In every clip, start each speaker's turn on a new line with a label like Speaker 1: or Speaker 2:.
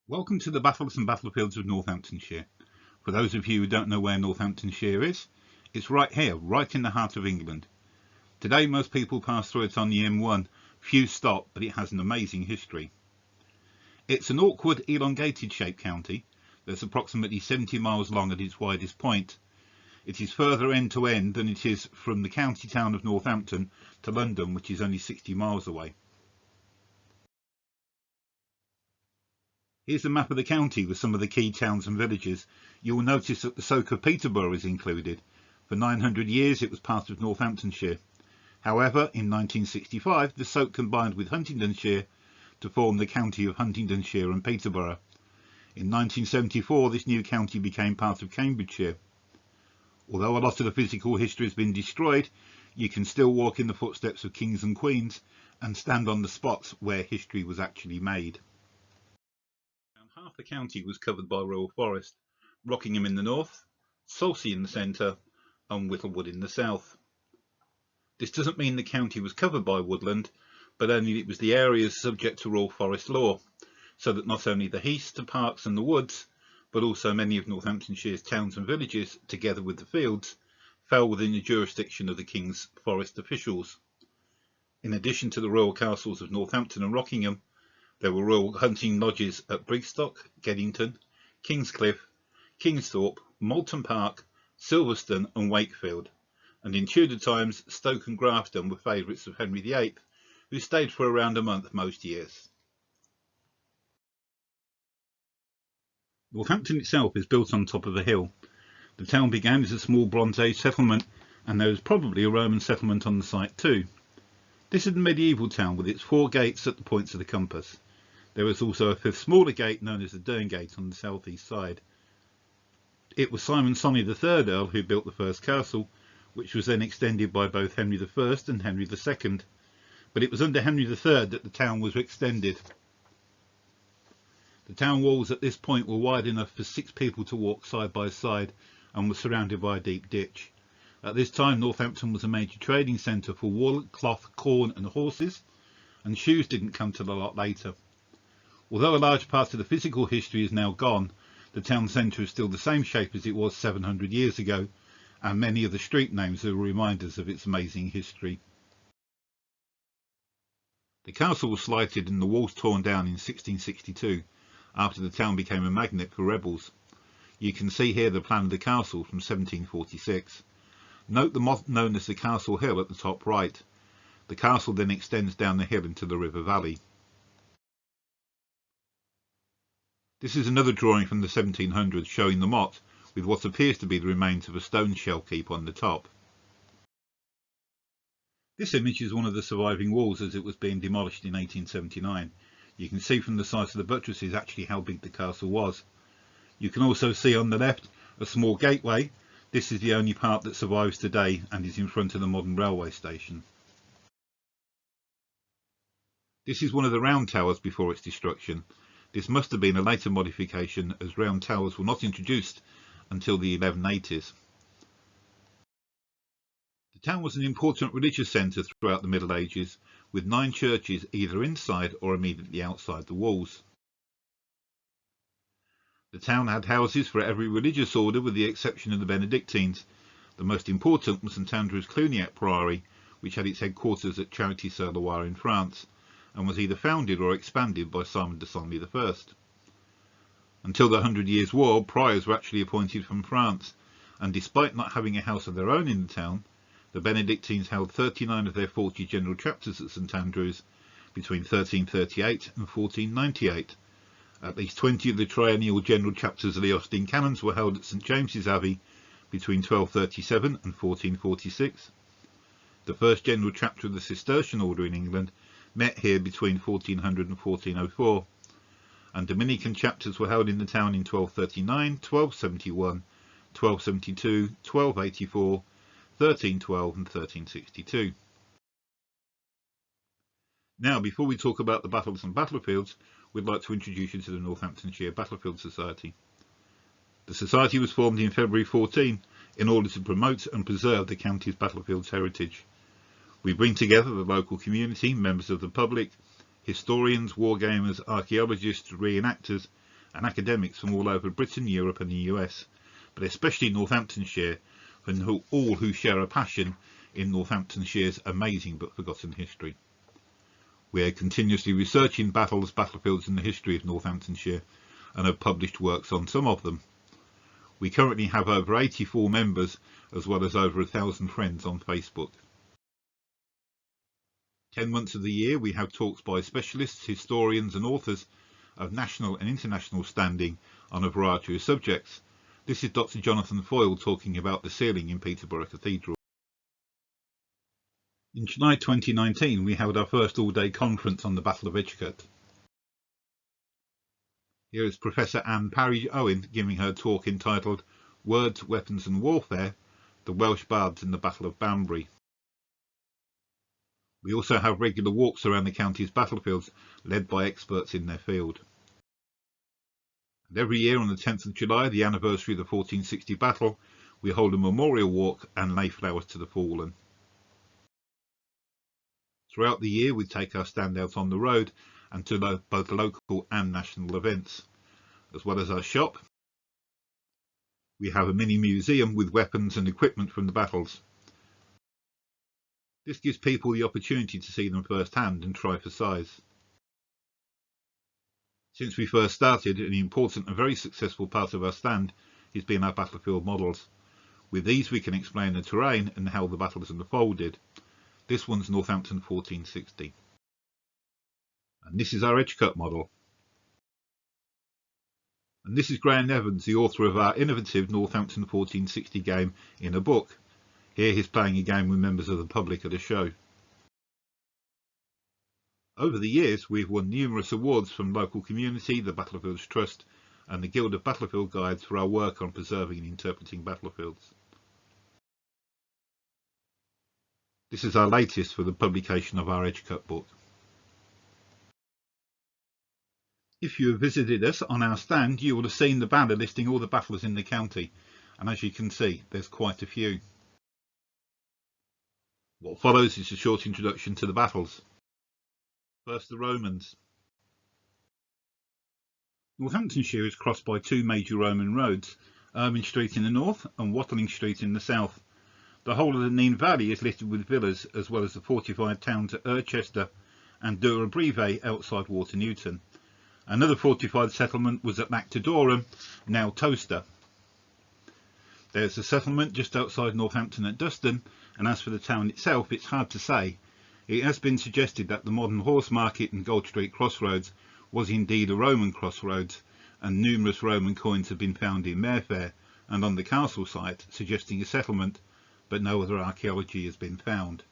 Speaker 1: Welcome to the Battles and Battlefields of Northamptonshire. For those of you who don't know where Northamptonshire is, it's right here, right in the heart of England. Today most people pass through it on the M1, few stop, but it has an amazing history. It's an awkward, elongated shaped county that's approximately 70 miles long at its widest point. It is further end to end than it is from the county town of Northampton to London, which is only 60 miles away. Here's a map of the county with some of the key towns and villages. You will notice that the Soak of Peterborough is included. For 900 years it was part of Northamptonshire. However, in 1965 the Soak combined with Huntingdonshire to form the county of Huntingdonshire and Peterborough. In 1974 this new county became part of Cambridgeshire. Although a lot of the physical history has been destroyed, you can still walk in the footsteps of kings and queens and stand on the spots where history was actually made. Half the county was covered by rural forest, Rockingham in the north, Salsey in the centre and Whittlewood in the south. This doesn't mean the county was covered by woodland, but only it was the areas subject to rural forest law, so that not only the heaths, the parks and the woods, but also many of Northamptonshire's towns and villages, together with the fields, fell within the jurisdiction of the King's forest officials. In addition to the royal castles of Northampton and Rockingham, there were royal hunting lodges at Brigstock, Geddington, Kingscliff, Kingsthorpe, Moulton Park, Silverstone and Wakefield, and in Tudor times Stoke and Grafton were favourites of Henry VIII, who stayed for around a month most years. Northampton itself is built on top of a hill. The town began as a small Bronze Age settlement, and there was probably a Roman settlement on the site too. This is a medieval town with its 4 gates at the points of the compass. There was also a 5th smaller gate known as the Dern Gate on the southeast side. It was Simon Sonny III Earl who built the first castle, which was then extended by both Henry I and Henry II. But it was under Henry III that the town was extended. The town walls at this point were wide enough for 6 people to walk side by side and were surrounded by a deep ditch. At this time Northampton was a major trading centre for wool, cloth, corn and horses, and shoes didn't come till a lot later. Although a large part of the physical history is now gone, the town centre is still the same shape as it was 700 years ago, and many of the street names are reminders of its amazing history. The castle was slighted and the walls torn down in 1662, after the town became a magnet for rebels. You can see here the plan of the castle from 1746. Note the motte known as the Castle Hill at the top right. The castle then extends down the hill into the river valley. This is another drawing from the 1700s showing the motte with what appears to be the remains of a stone shell keep on the top. This image is one of the surviving walls as it was being demolished in 1879. You can see from the size of the buttresses actually how big the castle was. You can also see on the left a small gateway. This is the only part that survives today and is in front of the modern railway station. This is one of the round towers before its destruction. This must have been a later modification, as round towers were not introduced until the 1180s. The town was an important religious centre throughout the Middle Ages, with 9 churches either inside or immediately outside the walls. The town had houses for every religious order with the exception of the Benedictines. The most important was St Andrew's Cluniac Priory, which had its headquarters at Charity-sur-Loire in France, and was either founded or expanded by Simon de Senlis I. Until the 100 Years' War, priors were actually appointed from France, and despite not having a house of their own in the town, the Benedictines held 39 of their 40 general chapters at St Andrews between 1338 and 1498. At least 20 of the triennial general chapters of the Austin Canons were held at St James's Abbey between 1237 and 1446. The first general chapter of the Cistercian order in England met here between 1400 and 1404, and Dominican chapters were held in the town in 1239, 1271, 1272, 1284, 1312 and 1362. Now, before we talk about the battles and battlefields, we'd like to introduce you to the Northamptonshire Battlefield Society. The society was formed in February 14 in order to promote and preserve the county's battlefields heritage. We bring together the local community, members of the public, historians, wargamers, archaeologists, reenactors and academics from all over Britain, Europe and the US, but especially Northamptonshire, and all who share a passion in Northamptonshire's amazing but forgotten history. We are continuously researching battles, battlefields and the history of Northamptonshire, and have published works on some of them. We currently have over 84 members, as well as over 1,000 friends on Facebook. 10 months of the year we have talks by specialists, historians and authors of national and international standing on a variety of subjects. This is Dr. Jonathan Foyle talking about the ceiling in Peterborough Cathedral. In July 2019 we held our first all-day conference on the Battle of Edgecote. Here is Professor Anne Parry-Owen giving her talk entitled Words, Weapons and Warfare, the Welsh Bards in the Battle of Banbury. We also have regular walks around the county's battlefields led by experts in their field. And every year on the 10th of July, the anniversary of the 1460 battle, we hold a memorial walk and lay flowers to the fallen. Throughout the year we take our stand out on the road and to both local and national events. As well as our shop, we have a mini museum with weapons and equipment from the battles. This gives people the opportunity to see them firsthand and try for size. Since we first started, an important and very successful part of our stand has been our battlefield models. With these we can explain the terrain and how the battles unfolded. This one's Northampton 1460. And this is our Edgecote model. And this is Graham Evans, the author of our innovative Northampton 1460 game in a book. Here he's playing a game with members of the public at a show. Over the years we've won numerous awards from local community, the Battlefields Trust and the Guild of Battlefield Guides for our work on preserving and interpreting battlefields. This is our latest for the publication of our Edgecote book. If you have visited us on our stand, you will have seen the banner listing all the battles in the county, and as you can see, there's quite a few. What follows is a short introduction to the battles. First, the Romans. Northamptonshire is crossed by two major Roman roads, Ermine Street in the north and Watling Street in the south. The whole of the Nene Valley is littered with villas, as well as the fortified towns at Irchester and Dura Breve outside Water-Newton. Another fortified settlement was at Lactodorum, now Towcester. There's a settlement just outside Northampton at Duston, and as for the town itself, it's hard to say. It has been suggested that the modern Horse Market and Gold Street crossroads was indeed a Roman crossroads, and numerous Roman coins have been found in Mayfair and on the castle site, suggesting a settlement, but no other archaeology has been found.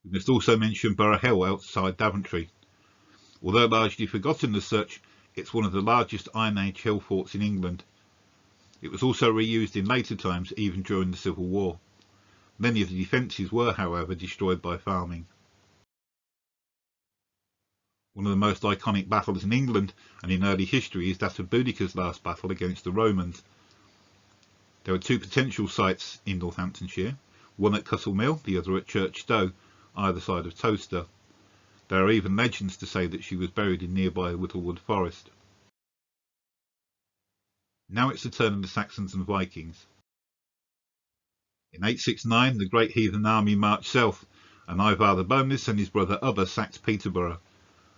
Speaker 1: We must also mention Borough Hill outside Daventry. Although largely forgotten as such, it's one of the largest Iron Age hill forts in England. It was also reused in later times, even during the Civil War. Many of the defences were, however, destroyed by farming. One of the most iconic battles in England and in early history is that of Boudicca's last battle against the Romans. There are two potential sites in Northamptonshire, one at Cuttle Mill, the other at Church Stow, either side of Towcester. There are even legends to say that she was buried in nearby Whittlewood Forest. Now it's the turn of the Saxons and Vikings. In 869 the great heathen army marched south, and Ivar the Boneless and his brother Ubba sacked Peterborough.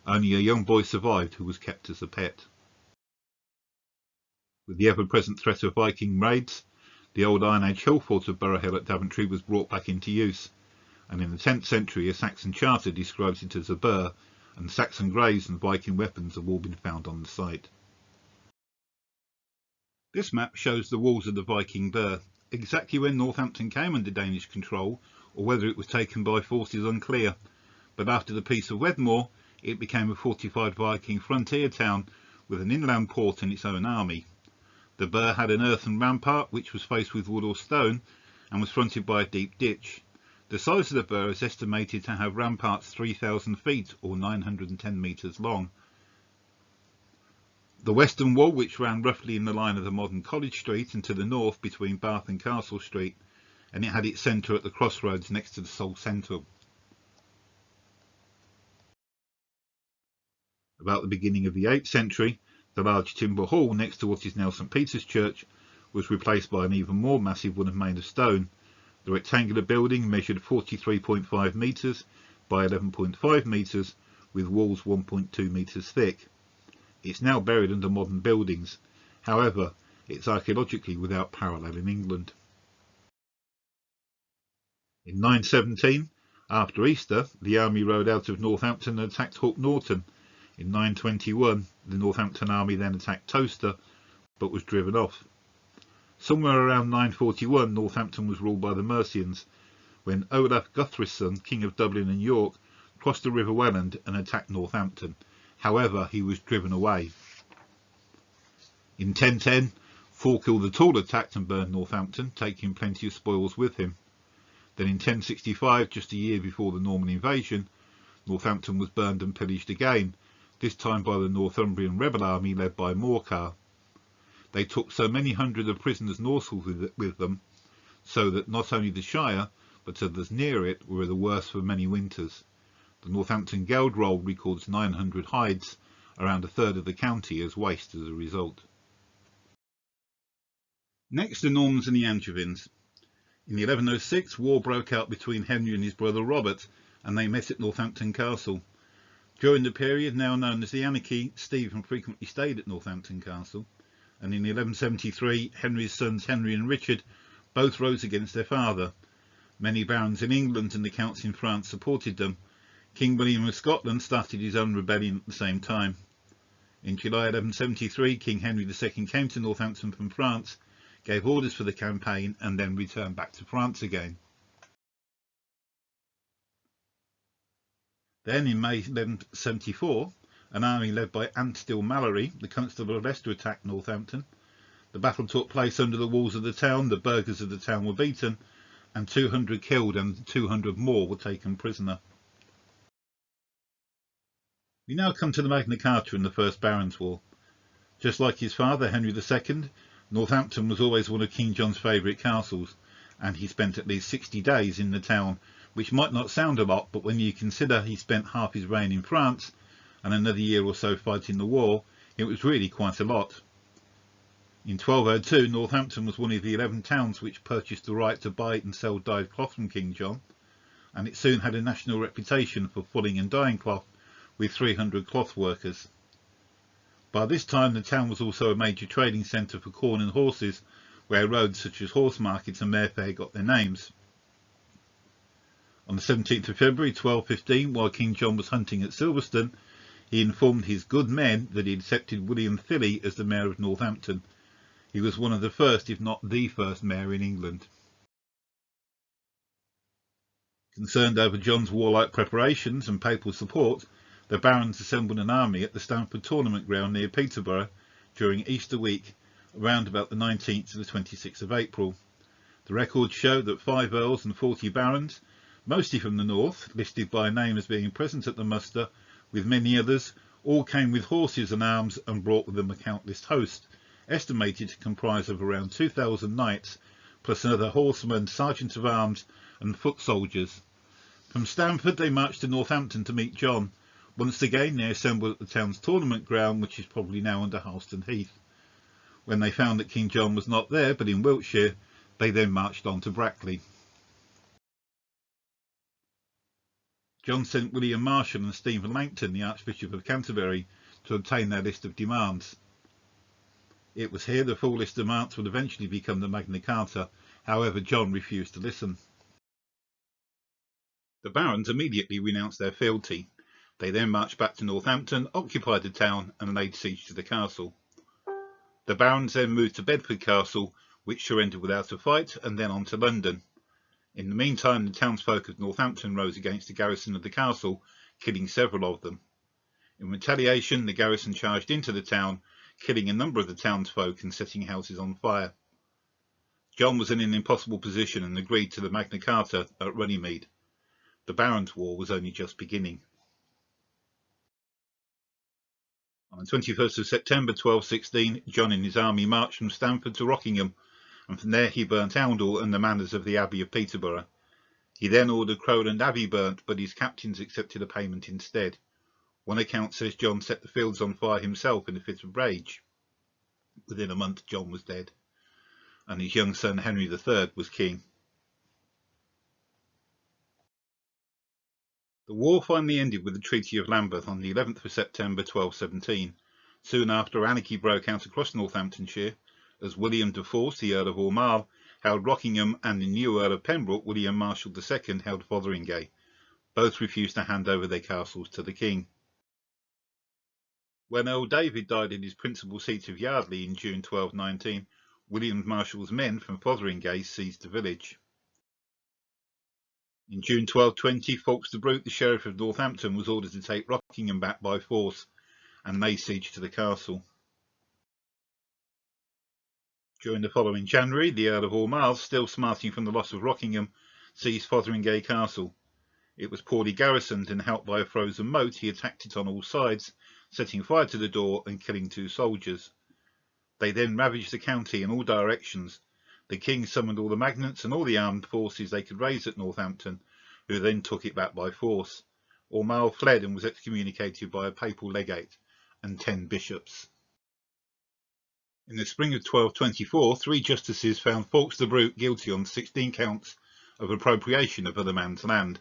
Speaker 1: Only a young boy survived, who was kept as a pet. With the ever-present threat of Viking raids, the old Iron Age hill fort of Borough Hill at Daventry was brought back into use, and in the 10th century a Saxon charter describes it as a burh, and Saxon graves and Viking weapons have all been found on the site. This map shows the walls of the Viking burh. Exactly when Northampton came under Danish control, or whether it was taken by force, is unclear, but after the Peace of Wedmore it became a fortified Viking frontier town with an inland port and its own army. The burh had an earthen rampart which was faced with wood or stone and was fronted by a deep ditch. The size of the burh is estimated to have ramparts 3,000 feet or 910 metres long. The western wall, which ran roughly in the line of the modern College Street and to the north between Bath and Castle Street, and it had its centre at the crossroads next to the Soul Centre. A About the beginning of the 8th century, the large timber hall next to what is now St Peter's Church was replaced by an even more massive one made of stone. The rectangular building measured 43.5 metres by 11.5 metres, with walls 1.2 metres thick. It's now buried under modern buildings. However, it's archaeologically without parallel in England. In 917, after Easter, the army rode out of Northampton and attacked Hook Norton. In 921, the Northampton army then attacked Towcester, but was driven off. Somewhere around 941, Northampton was ruled by the Mercians, when Olaf Guthrisson, King of Dublin and York, crossed the River Welland and attacked Northampton. However, he was driven away. In 1010, Thorkild the Tall attacked and burned Northampton, taking plenty of spoils with him. Then in 1065, just a year before the Norman invasion, Northampton was burned and pillaged again, this time by the Northumbrian rebel army led by Morcar. They took so many hundred of prisoners northward with them, so that not only the Shire, but others near it were the worse for many winters. The Northampton Geld Roll records 900 hides, around a third of the county, as waste as a result. Next, the Normans and the Angevins. In 1106, war broke out between Henry and his brother Robert, and they met at Northampton Castle. During the period now known as the Anarchy, Stephen frequently stayed at Northampton Castle, and in 1173, Henry's sons Henry and Richard both rose against their father. Many barons in England and the counts in France supported them. King William of Scotland started his own rebellion at the same time. In July 1173, King Henry II came to Northampton from France, gave orders for the campaign, and then returned back to France again. Then in May 1174, an army led by Anstill Mallory, the Constable of Leicester, attacked Northampton. The battle took place under the walls of the town, the burghers of the town were beaten, and 200 killed and 200 more were taken prisoner. We now come to the Magna Carta and the First Barons' War. Just like his father, Henry II, Northampton was always one of King John's favourite castles, and he spent at least 60 days in the town, which might not sound a lot, but when you consider he spent half his reign in France and another year or so fighting the war, it was really quite a lot. In 1202, Northampton was one of the 11 towns which purchased the right to buy and sell dyed cloth from King John, and it soon had a national reputation for fulling and dyeing cloth, with 300 cloth workers. By this time the town was also a major trading centre for corn and horses, where roads such as Horse Market and Mayfair got their names. On the 17th of February 1215, while King John was hunting at Silverstone, he informed his good men that he had accepted William Thilly as the Mayor of Northampton. He was one of the first, if not the first, mayor in England. Concerned over John's warlike preparations and papal support, the barons assembled an army at the Stamford tournament ground near Peterborough during Easter week, around about the 19th to the 26th of April. The records show that 5 earls and 40 barons, mostly from the north, listed by name as being present at the muster, with many others, all came with horses and arms and brought with them a countless host, estimated to comprise of around 2,000 knights, plus another horsemen, sergeants of arms and foot soldiers. From Stamford they marched to Northampton to meet John. Once again they assembled at the town's tournament ground, which is probably now under Halston Heath. When they found that King John was not there but in Wiltshire, they then marched on to Brackley. John sent William Marshall and Stephen Langton, the Archbishop of Canterbury, to obtain their list of demands. It was here the full list of demands would eventually become the Magna Carta. However, John refused to listen. The barons immediately renounced their fealty. They then marched back to Northampton, occupied the town and laid siege to the castle. The barons then moved to Bedford Castle, which surrendered without a fight, and then on to London. In the meantime, the townsfolk of Northampton rose against the garrison of the castle, killing several of them. In retaliation, the garrison charged into the town, killing a number of the townsfolk and setting houses on fire. John was in an impossible position and agreed to the Magna Carta at Runnymede. The Barons' War was only just beginning. On the 21st of September 1216, John and his army marched from Stamford to Rockingham, and from there he burnt Oundle and the manors of the Abbey of Peterborough. He then ordered Crowland Abbey burnt, but his captains accepted a payment instead. One account says John set the fields on fire himself in a fit of rage. Within a month John was dead, and his young son Henry III was king. The war finally ended with the Treaty of Lambeth on the 11th of September 1217. Soon after, anarchy broke out across Northamptonshire, as William de Force, the Earl of Albemarle, held Rockingham, and the new Earl of Pembroke, William Marshal II, held Fotheringay. Both refused to hand over their castles to the king. When Earl David died in his principal seat of Yardley in June 1219, William Marshal's men from Fotheringay seized the village. In June 1220, Fawkes de Brute, the Sheriff of Northampton, was ordered to take Rockingham back by force and lay siege to the castle. During the following January, the Earl of Albemarle, still smarting from the loss of Rockingham, seized Fotheringay Castle. It was poorly garrisoned, and helped by a frozen moat, he attacked it on all sides, setting fire to the door and killing 2 soldiers. They then ravaged the county in all directions. The king summoned all the magnates and all the armed forces they could raise at Northampton, who then took it back by force. Albemarle fled and was excommunicated by a papal legate and 10 bishops. In the spring of 1224, 3 justices found Fawkes de Brute guilty on 16 counts of appropriation of other man's land.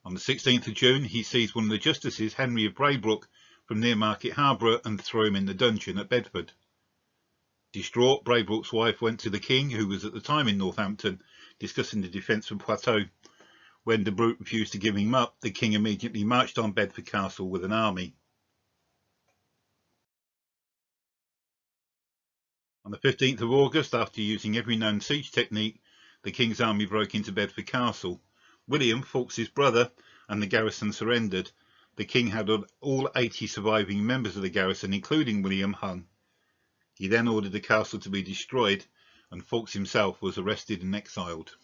Speaker 1: On the 16th of June, he seized one of the justices, Henry of Braybrook, from near Market Harbour and threw him in the dungeon at Bedford. Distraught, Braybrook's wife went to the king, who was at the time in Northampton, discussing the defence of Poitou. When de Brute refused to give him up, the king immediately marched on Bedford Castle with an army. On the 15th of August, after using every known siege technique, the king's army broke into Bedford Castle. William, Fawkes' brother, and the garrison surrendered. The king had all 80 surviving members of the garrison, including William, hung. He then ordered the castle to be destroyed, and Fawkes himself was arrested and exiled.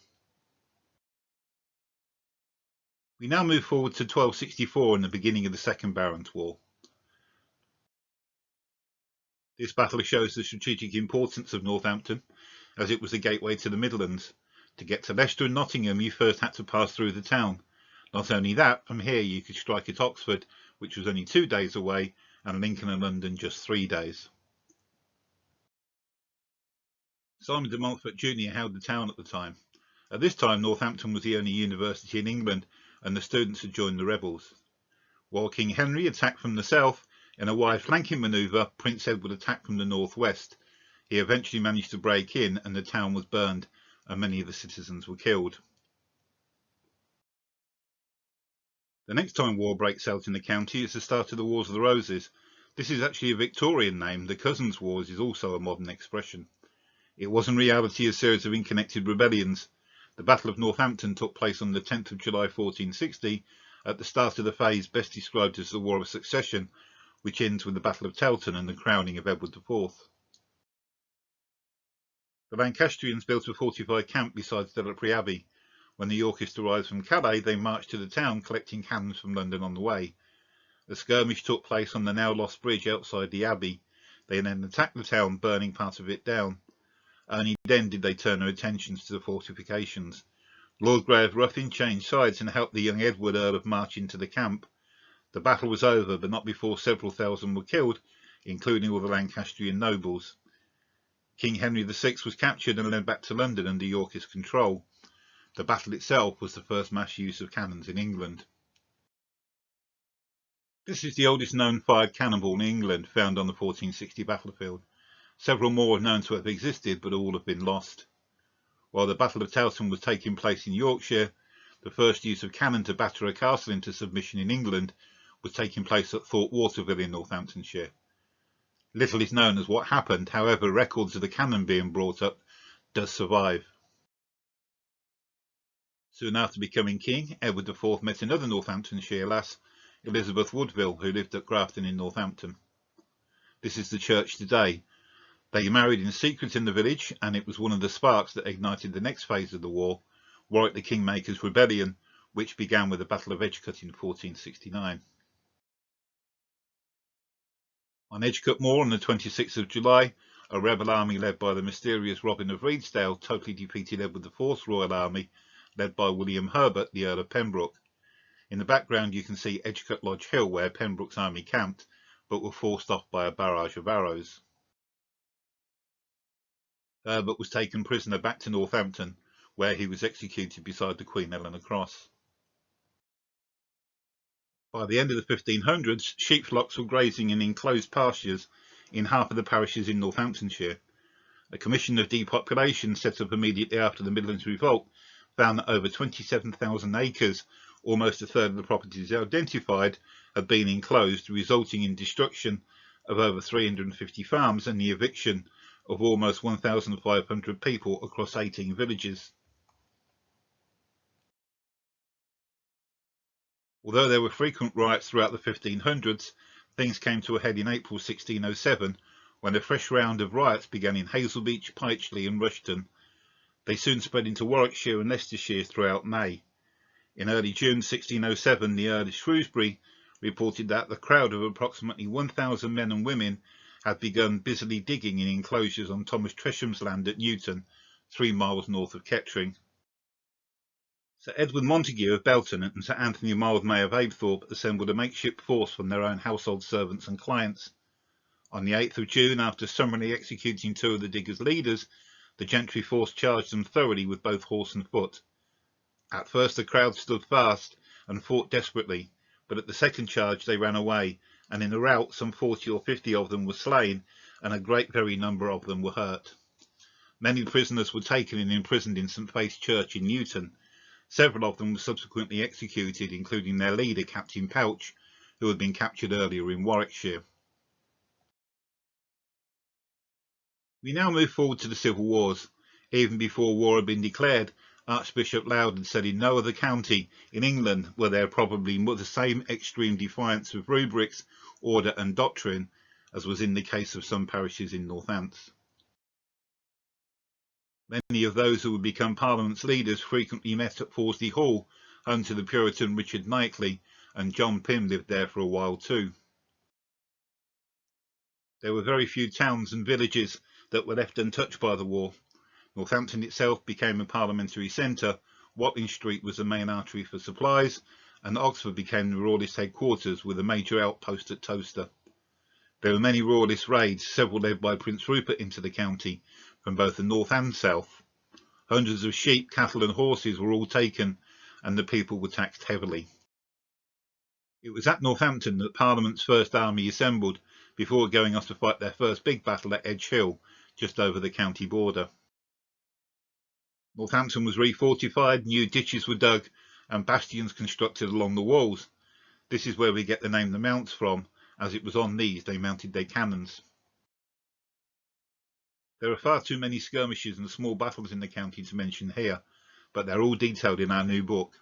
Speaker 1: We now move forward to 1264 and the beginning of the Second Barons' War. This battle shows the strategic importance of Northampton, as it was the gateway to the Midlands. To get to Leicester and Nottingham, you first had to pass through the town. Not only that, from here you could strike at Oxford, which was only 2 days away, and Lincoln and London just 3 days. Simon de Montfort Jr. held the town at the time. At this time, Northampton was the only university in England, and the students had joined the rebels. While King Henry attacked from the south, in a wide flanking manoeuvre, Prince Edward attacked from the northwest. He eventually managed to break in, and the town was burned, and many of the citizens were killed. The next time war breaks out in the county is the start of the Wars of the Roses. This is actually a Victorian name. The Cousins' Wars is also a modern expression. It was in reality a series of unconnected rebellions. The Battle of Northampton took place on the 10th of July 1460, at the start of the phase best described as the War of Succession, which ends with the Battle of Telton and the crowning of Edward IV. The Lancastrians built a fortified camp beside Stellarpre Abbey. When the Yorkists arrived from Calais, they marched to the town, collecting cannons from London on the way. A skirmish took place on the now lost bridge outside the abbey. They then attacked the town, burning part of it down. Only then did they turn their attentions to the fortifications. Lord Grey of Ruffin changed sides and helped the young Edward, Earl of March, into the camp. The battle was over, but not before several thousand were killed, including all the Lancastrian nobles. King Henry VI was captured and led back to London under Yorkist control. The battle itself was the first mass use of cannons in England. This is the oldest known fired cannonball in England, found on the 1460 battlefield. Several more are known to have existed, but all have been lost. While the Battle of Telton was taking place in Yorkshire, the first use of cannon to batter a castle into submission in England was taking place at Thorpe Waterville in Northamptonshire. Little is known as what happened, however, records of the cannon being brought up does survive. Soon after becoming king, Edward IV met another Northamptonshire lass, Elizabeth Woodville, who lived at Grafton in Northampton. This is the church today. They married in secret in the village, and it was one of the sparks that ignited the next phase of the war, Warwick the Kingmaker's Rebellion, which began with the Battle of Edgecut in 1469. On Edgecut Moor on the 26th of July, a rebel army led by the mysterious Robin of Redesdale totally defeated Edward IV's royal army, led by William Herbert, the Earl of Pembroke. In the background you can see Edgecote Lodge Hill, where Pembroke's army camped, but were forced off by a barrage of arrows. Herbert was taken prisoner back to Northampton, where he was executed beside the Queen Eleanor Cross. By the end of the 1500s, sheep flocks were grazing in enclosed pastures in half of the parishes in Northamptonshire. A commission of depopulation set up immediately after the Midlands Revolt found that over 27,000 acres, almost a third of the properties identified, had been enclosed, resulting in destruction of over 350 farms and the eviction of almost 1,500 people across 18 villages. Although there were frequent riots throughout the 1500s, things came to a head in April 1607 when a fresh round of riots began in Hazelbeach, Pytchley and Rushton. They soon spread into Warwickshire and Leicestershire throughout May. In early June 1607, the Earl of Shrewsbury reported that the crowd of approximately 1,000 men and women had begun busily digging in enclosures on Thomas Tresham's land at Newton, 3 miles north of Kettering. Sir Edward Montague of Belton and Sir Anthony Mildmay of Apethorpe assembled a makeshift force from their own household servants and clients. On the 8th of June, after summarily executing 2 of the diggers' leaders, the gentry force charged them thoroughly with both horse and foot. At first the crowd stood fast and fought desperately, but at the second charge they ran away, and in the rout some 40 or 50 of them were slain, and a great very number of them were hurt. Many prisoners were taken and imprisoned in St Faith's Church in Newton. Several of them were subsequently executed, including their leader, Captain Pouch, who had been captured earlier in Warwickshire. We now move forward to the Civil Wars. Even before war had been declared, Archbishop Laud had said in no other county in England were there probably the same extreme defiance of rubrics, order and doctrine as was in the case of some parishes in Northants. Many of those who would become Parliament's leaders frequently met at Fawsley Hall, home to the Puritan Richard Knightley, and John Pym lived there for a while too. There were very few towns and villages that were left untouched by the war. Northampton itself became a parliamentary centre, Watling Street was the main artery for supplies, and Oxford became the Royalist headquarters with a major outpost at Towcester. There were many Royalist raids, several led by Prince Rupert into the county, from both the north and south. Hundreds of sheep, cattle and horses were all taken, and the people were taxed heavily. It was at Northampton that Parliament's first army assembled, before going off to fight their first big battle at Edge Hill, just over the county border. Northampton was refortified, new ditches were dug, and bastions constructed along the walls. This is where we get the name the Mounts from, as it was on these they mounted their cannons. There are far too many skirmishes and small battles in the county to mention here, but they're all detailed in our new book.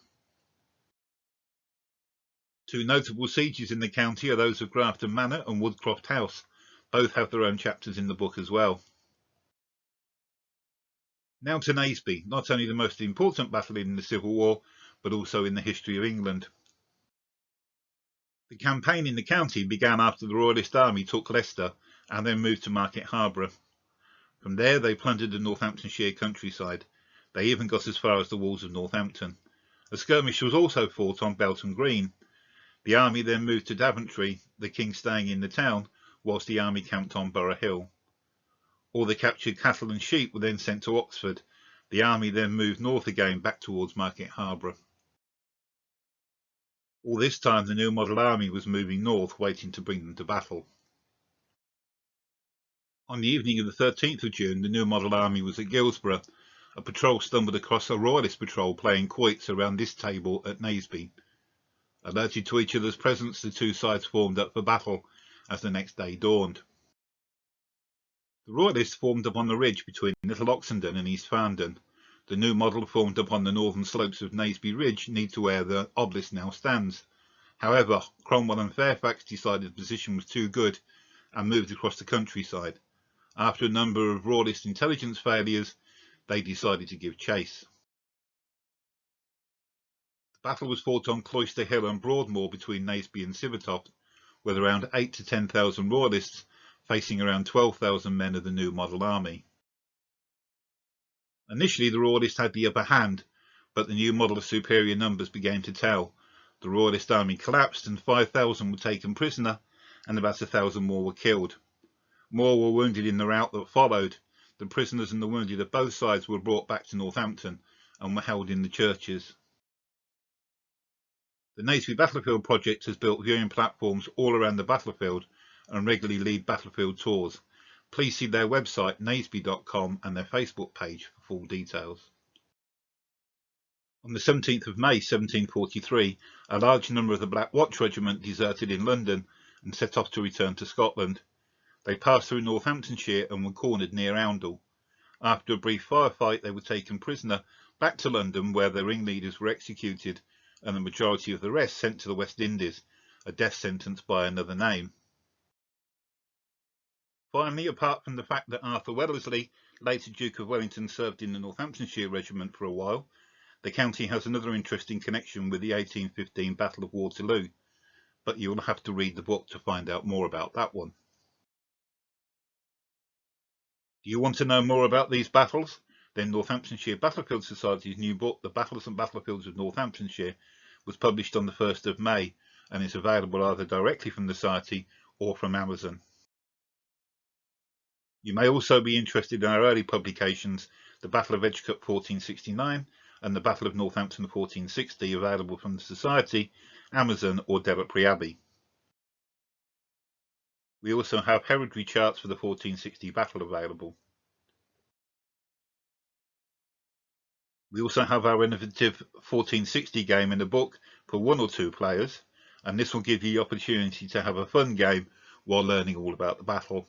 Speaker 1: 2 notable sieges in the county are those of Grafton Manor and Woodcroft House. Both have their own chapters in the book as well. Now to Naseby, not only the most important battle in the Civil War, but also in the history of England. The campaign in the county began after the Royalist army took Leicester and then moved to Market Harborough. From there they plundered the Northamptonshire countryside. They even got as far as the walls of Northampton. A skirmish was also fought on Belton Green. The army then moved to Daventry, the king staying in the town, whilst the army camped on Borough Hill. All the captured cattle and sheep were then sent to Oxford. The army then moved north again, back towards Market Harborough. All this time the new model army was moving north, waiting to bring them to battle. On the evening of the 13th of June, the new model army was at Guilsborough. A patrol stumbled across a Royalist patrol playing quoits around this table at Naseby. Alerted to each other's presence, the 2 sides formed up for battle as the next day dawned. The Royalists formed up on the ridge between Little Oxenden and East Farndon. The new model formed up on the northern slopes of Naseby Ridge, near to where the obelisk now stands. However, Cromwell and Fairfax decided the position was too good and moved across the countryside. After a number of Royalist intelligence failures, they decided to give chase. The battle was fought on Cloister Hill and Broadmoor between Naseby and Sivertoft, with around 8,000 to 10,000 Royalists facing around 12,000 men of the new model army. Initially the Royalists had the upper hand, but the new model of superior numbers began to tell. The Royalist army collapsed and 5,000 were taken prisoner and about 1,000 more were killed. More were wounded in the rout that followed. The prisoners and the wounded of both sides were brought back to Northampton and were held in the churches. The Naseby Battlefield project has built viewing platforms all around the battlefield and regularly lead battlefield tours. Please see their website naseby.com and their Facebook page for full details. On the 17th of May 1743, a large number of the Black Watch Regiment deserted in London and set off to return to Scotland. They passed through Northamptonshire and were cornered near Oundle. After a brief firefight, they were taken prisoner back to London, where their ringleaders were executed and the majority of the rest sent to the West Indies, a death sentence by another name. Finally, apart from the fact that Arthur Wellesley, later Duke of Wellington, served in the Northamptonshire Regiment for a while, the county has another interesting connection with the 1815 Battle of Waterloo, but you will have to read the book to find out more about that one. Do you want to know more about these battles? Then Northamptonshire Battlefield Society's new book, The Battles and Battlefields of Northamptonshire, was published on the 1st of May and is available either directly from the Society or from Amazon. You may also be interested in our early publications, The Battle of Edgecote 1469 and The Battle of Northampton 1460, available from the Society, Amazon or Delapre Abbey. We also have heraldry charts for the 1460 battle available. We also have our innovative 1460 game in a book for 1 or 2 players, and this will give you the opportunity to have a fun game while learning all about the battle.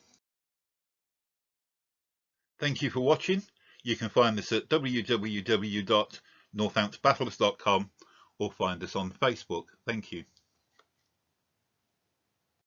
Speaker 1: Thank you for watching. You can find us at www.northamptonbattles.com or find us on Facebook. Thank you.